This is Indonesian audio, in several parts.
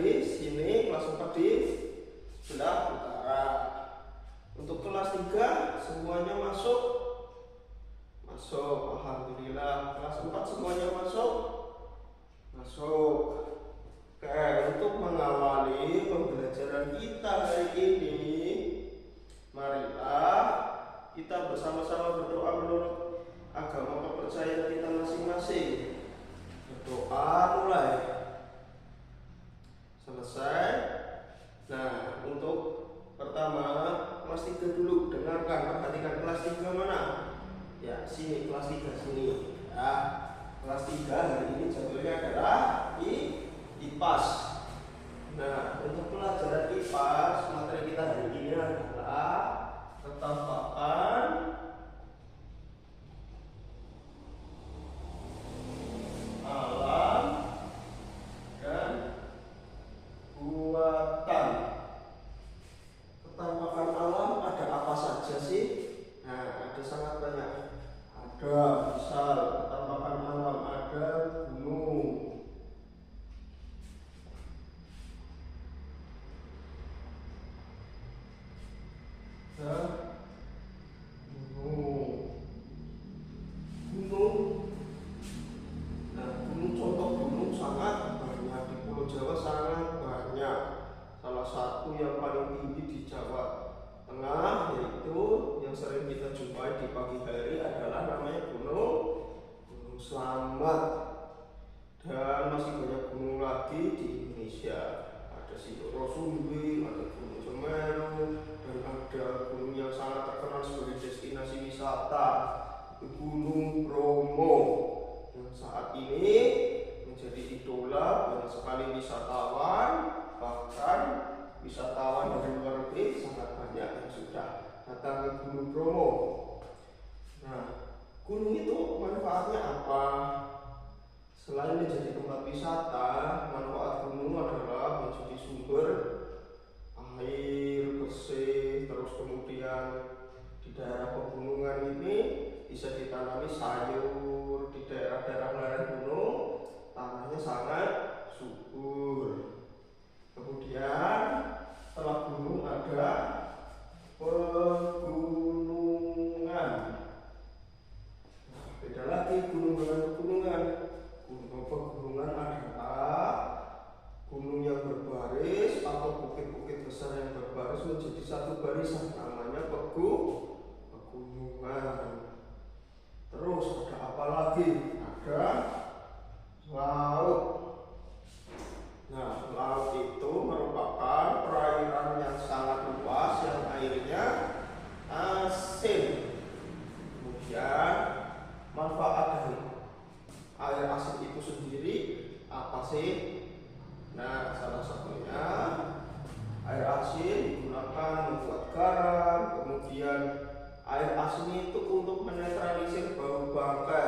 di sini, kelas 4 di sebelah utara. Untuk kelas 3 semuanya masuk. Alhamdulillah. Kelas 4 semuanya masuk. Oke, untuk mengawali pembelajaran kita hari ini, marilah kita bersama-sama berdoa menurut agama kepercayaan kita masing-masing. Berdoa mulai. Selesai. Nah, untuk pertama kelas 3 dulu, dengarkan, perhatikan kelas 3 mana? Ya, sini kelas 3 sini. Ya, kelas 3 hari ini judulnya adalah IPAS. Nah, untuk pelajaran IPAS, materi kita hari ini adalah ketampakan alam dan buatan. Ketampakan alam ada apa saja sih? Nah, ada sangat banyak. Ada misal ketampakan alam, ada gunung, gunung contoh gunung sangat banyak di Pulau Jawa, sangat banyak. Salah satu yang paling tinggi di Jawa Tengah, yaitu yang sering kita jumpai di pagi hari, adalah namanya Gunung Slamet. Dan masih banyak gunung lagi di Indonesia. Ada Sindoro-Sumbi, ada Gunung Semeru, dan ada gunung yang sangat terkenal sebagai destinasi wisata, itu Gunung Bromo, yang saat ini menjadi idola banyak sekali wisatawan. Bahkan wisatawan dari luar negeri sangat banyak yang sudah datang ke Gunung Bromo. Nah, gunung itu manfaatnya apa? Selain menjadi tempat wisata, manfaat gunung adalah menjadi sumber air bersih. Terus kemudian di daerah pegunungan ini bisa ditanami sayur. Di daerah-daerah lereng gunung tanahnya sangat subur. Kemudian setelah gunung ada pegunungan. Nah, beda lagi gunung dengan pegunungan. Pegunungan adalah gunung yang berbaris atau bukit-bukit besar yang berbaris menjadi satu barisan, namanya pegunungan. Terus ada apa lagi? Ada laut. Nah, laut itu merupakan perairan yang sangat luas yang airnya asin. Kemudian manfaat dari air asin itu sendiri apa sih? Nah, salah satunya air asin digunakan membuat garam. Kemudian air asin itu untuk menetralisir bau bangkai.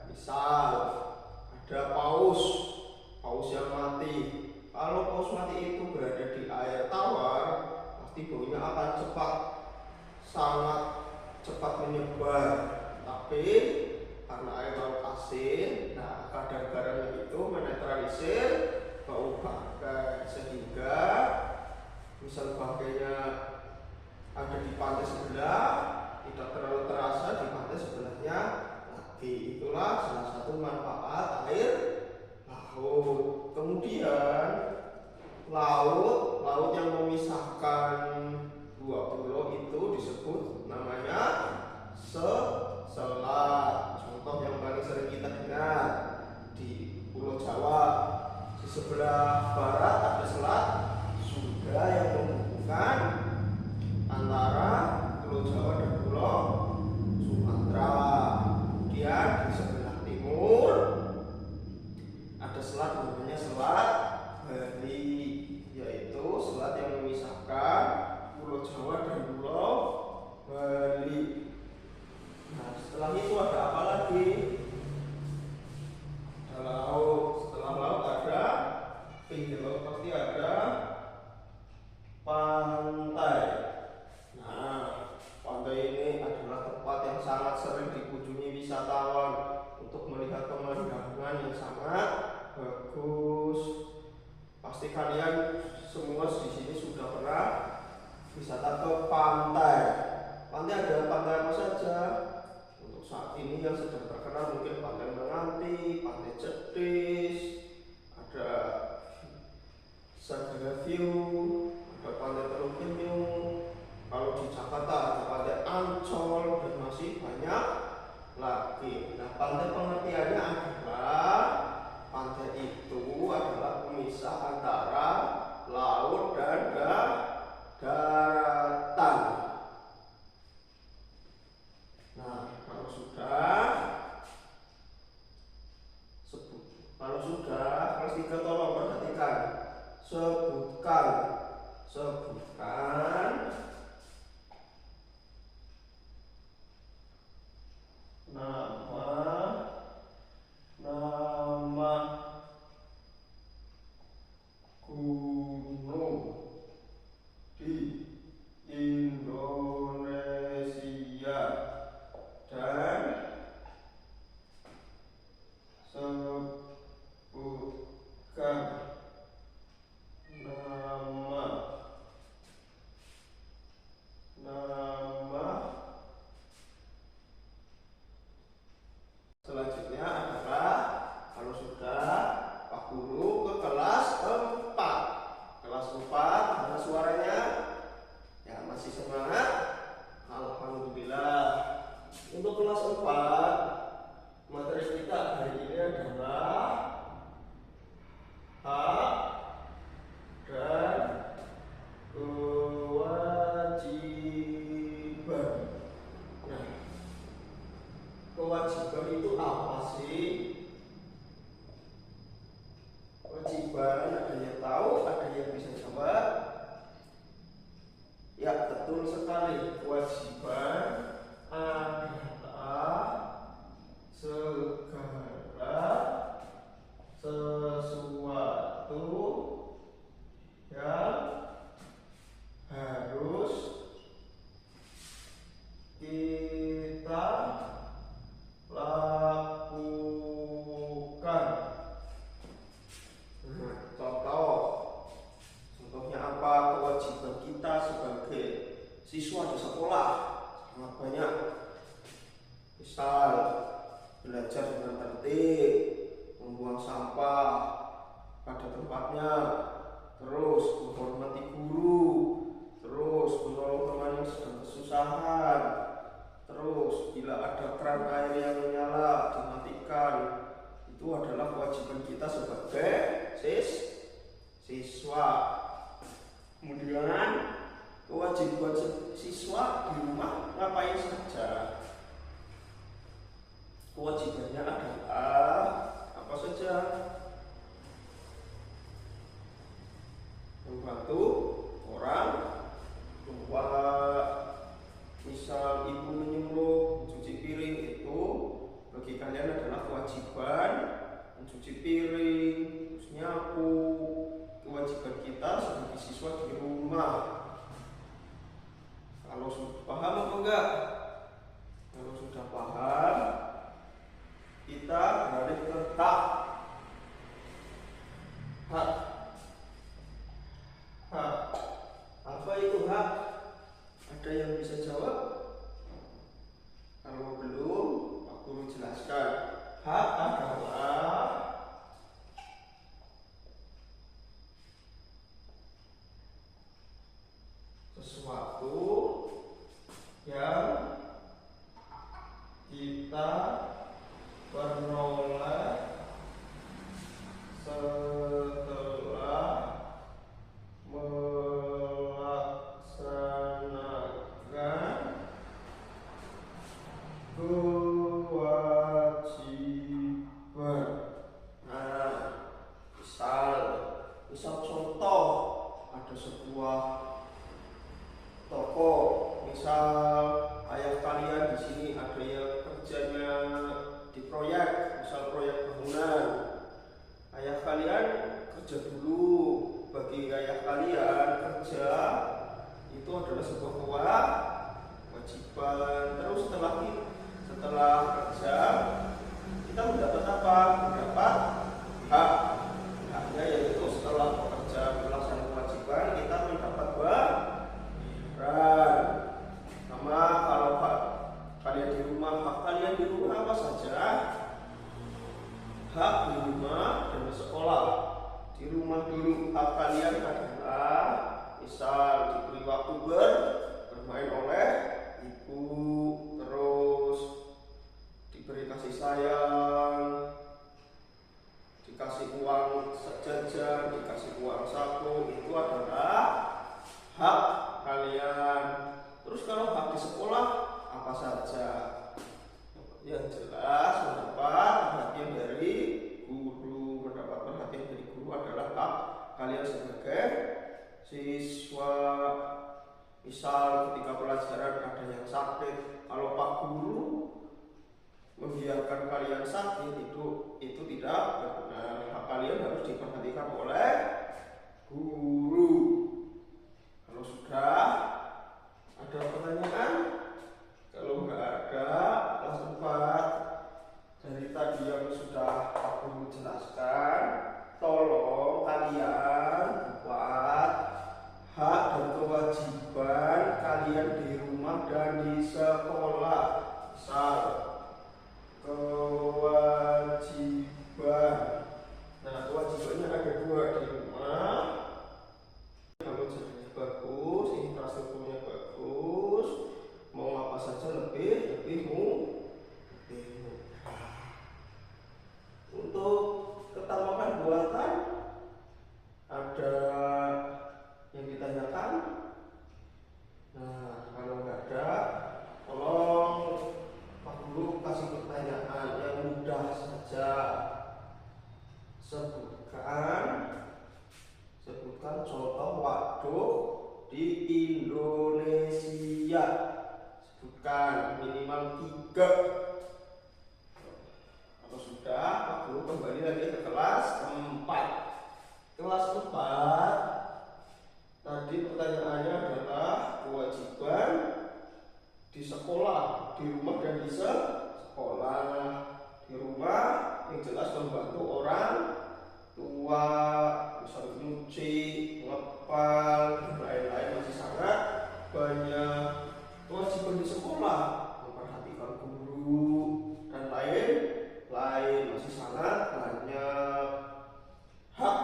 Misal ada paus yang mati. Kalau paus mati itu berada di air tawar, pasti baunya akan sangat cepat menyebar. Tapi karena air laut asin, nah kadar garamnya itu menetralisir bau bangkai, sehingga misal bangkainya ada di pantai sebelah, tidak terlalu terasa di pantai sebelahnya lagi. Itulah salah satu manfaat air laut. Kemudian laut yang memisahkan dua pulau itu disebut namanya selat. Contoh yang paling sering kita dengar di Pulau Jawa, di sebelah barat ada selat Sunda yang menghubungkan antara Pulau Jawa dan Pulau Sumatera. Kemudian di sebelah timur ada selat namanya Selat Bali, yaitu selat yang memisahkan Pulau Jawa dan Pulau Bali. Nah, setelah itu ada apa lagi? Ada laut. Setelah laut ada pinggir laut pasti ada Pasti kalian semua di sini sudah pernah wisata ke pantai. Pantai ada pantai apa saja? Untuk saat ini yang sedang terkenal mungkin Pantai Menganti, Pantai Cetis, ada Sagara View, ada Pantai Teluk Penyu. Kalau di Jakarta ada Pantai Ancol dan masih banyak lagi. Nah, pantai pengertiannya adalah pantai itu adalah pemisah antara laut dan daratan. Nah, kalau sudah kelas 3 tolong perhatikan. Sebutkan nama gunung di Indonesia dan sebutkan nama selanjutnya adalah kalau sudah Pak Guru ke kelas 4. Kelas 4 mana suaranya? Ya, masih semangat? Alhamdulillah. Untuk kelas 4 materi kita hari ini adalah hak dan kewajiban. Nah, kewajiban itu apa sih? Kewajiban ada yang tahu, ada yang bisa jawab. Ya, betul sekali. Kewajiban adalah segala sesuatu yang harus kita lakukan. Contohnya apa? Kewajiban kita sebagai siswa di sekolah sangat banyak. Misal belajar dengan tertib, membuang sampah pada tempatnya, terus menghormati guru, terus menolong teman yang sedang kesusahan, terus bila ada keran air yang menyala dimatikan. Itu adalah kewajiban kita sebagai siswa. Kemudian kewajiban siswa di rumah ngapain saja? Kewajibannya adalah apa saja? Membantu orang tua. Misal ibu menyuruh mencuci piring, itu bagi kalian adalah kewajiban mencuci piring, terus nyapu. Kewajiban kita sebagai siswa di rumah. Kalau sudah paham apa enggak? Kalau sudah paham, kita beralih ke hak. Apa itu hak? Ada yang bisa jawab? Kalau belum, Pak Guru jelaskan. Hak adalah sesuatu yang kita peroleh setelah melaksanakan kewajiban. Nah, misal contoh ada sebuah toko, misal ayah kalian di sini ada yang kerjanya di proyek, misal proyek bangunan. Ayah kalian kerja dulu. Bagi ayah kalian kerja itu adalah sebuah kewajiban. Terus setelah kerja kita mendapat apa? Mendapat hak. Haknya yaitu setelah bekerja sekolah apa saja? Yang jelas mendapat perhatian dari guru. Mendapat perhatian dari guru adalah hak kalian sebagai siswa. Misal ketika pelajaran ada yang sakit, kalau Pak Guru membiarkan kalian sakit, itu tidak benar. Hak kalian harus diperhatikan oleh guru. Kalau sudah ada pertanyaan, kalau nggak ada, kelas 4 dari tadi yang sudah Pak Guru jelaskan, tolong kalian buat hak dan kewajiban kalian di rumah dan di sekolah. Misal kewajiban, nah kewajibannya ada 2 di rumah. Kalau jadi bagus, infrastrukturnya bagus, mau apa saja lebih mudah. Untuk ketambahan buatan ada yang ditanyakan. Nah, kalau nggak ada, tolong Pak Guru kasih pertanyaan yang mudah saja. Sebutkan contoh waduk di Indonesia. Sebutkan minimal 3. Kalau sudah, Pak Guru kembali lagi ke kelas 4. Kelas 4 tadi pertanyaannya adalah kewajiban di sekolah, di rumah dan di sekolah. Di rumah yang jelas membantu orang tua, misal nyuci, ngepel, dan lain-lain masih sangat banyak. Kewajiban di sekolah memperhatikan guru dan lain-lain masih sangat banyak. Hak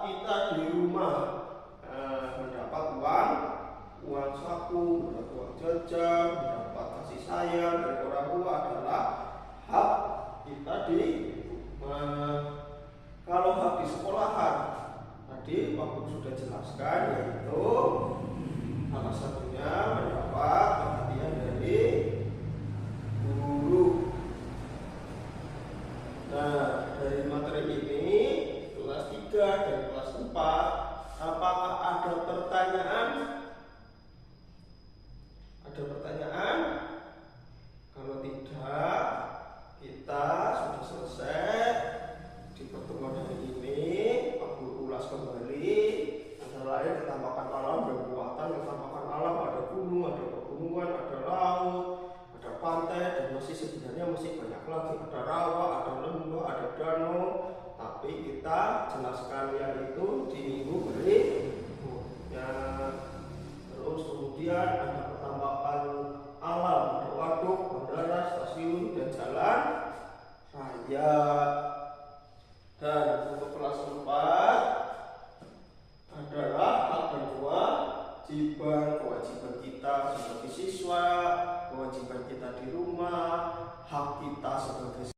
kita di rumah, mendapat uang saku, mendapat uang jajan, mendapat kasih sayang dari orang tua adalah hak kita di rumah. Kalau hak di sekolahan, tadi Pak Guru sudah jelaskan, yaitu salah satunya mendapat perhatian dari guru. Nah, dari materi ini kelas 3 dan kelas 4, apakah ada pertanyaan? Ada pertanyaan? Kalau tidak, kita sudah selesai di pertemuan hari ini. Pak Guru ulas kembali, antara lain ketambahkan alam dan buatan. Ketambahkan alam ada gunung, ada pegunungan, ada laut, ada pantai, dan sebenarnya masih banyak lagi. Ada rawa, ada lembah, ada danau. Tapi kita jelaskan yang itu di minggu berikutnya. Terus kemudian ada pertambahan alam, ada waduk, bandara, stasiun, dan jalan raya. Dan untuk kelas 4 adalah hak dan kewajiban kita sebagai siswa, kewajiban kita di rumah, hak kita sebagai